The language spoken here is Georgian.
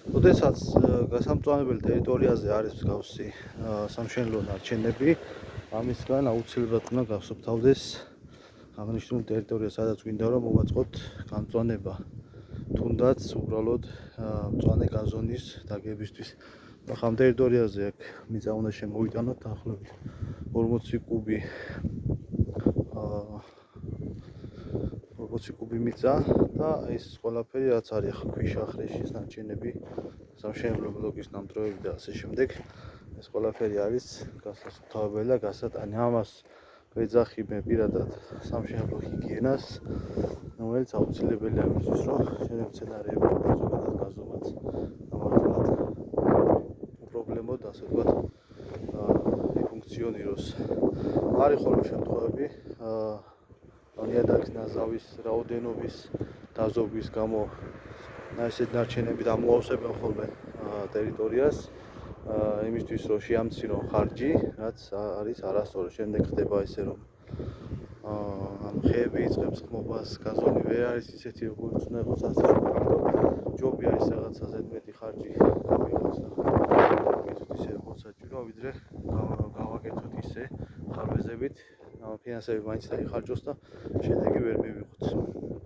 როდესაც გასამწვანებელი ტერიტორიაზე არის მსგავსი სამშენებლო ნარჩენები, ამისგან აუცილებლად უნდა გასუფთავდეს აღნიშნულ ტერიტორიას, სადაც გვინდა რომ მოვაწყოთ გამწვანება, თუნდაც უბრალოდ მწვანე გაზონის დაგებისთვის. ამ ტერიტორიაზე აქ მიწა უნდა შემოვიტანოთ დაახლოებით 40 კუბი 40 კუბი მიწა და ეს ყველაფერი რაც არის ახლა ქვიშახრეშის ნარჩენები, სამშენებლო ბლოკის ნამტვრევები და ასე შემდეგ, ეს ყველაფერი არის გასასუფთავებელი და გასატანი. ამას ვეძახი მე პირადად სამშენებლო ჰიგიენას, რომელიც აუცილებელია იმისთვის, რომ შენებ მცენარეები ზოგადად გაზომაც ნამდვილად უპრობლემოდ, ასე ვთქვათ, ფუნქციონიროს. არის ხოლმე შემთხვევები, ნიადაგის ნაზავის რაოდენობის დაზოგვის გამო ესეთ ნარჩენები დამოავსებენ ხოლმე ტერიტორიას, იმისთვის რომ შეამცირონ ხარჯი, რაც არის არასწორი. შემდეგ ხდება ესე რომ ხეები იწყებს ხმობას, გაზონი ვერ არის ისეთი როგორც უნდა იყოს, ასე ჯობია ის რაღაცა ზედმეტი ხარჯი გამიღოთ და გავაკეთოთ ისე როგორც საჭირო, ვიდრე გავაკეთოთ ისე ხარვეზებით, ფინანსები მაინც დაიხარჯოს და შედეგი ვერ მივიღოთ.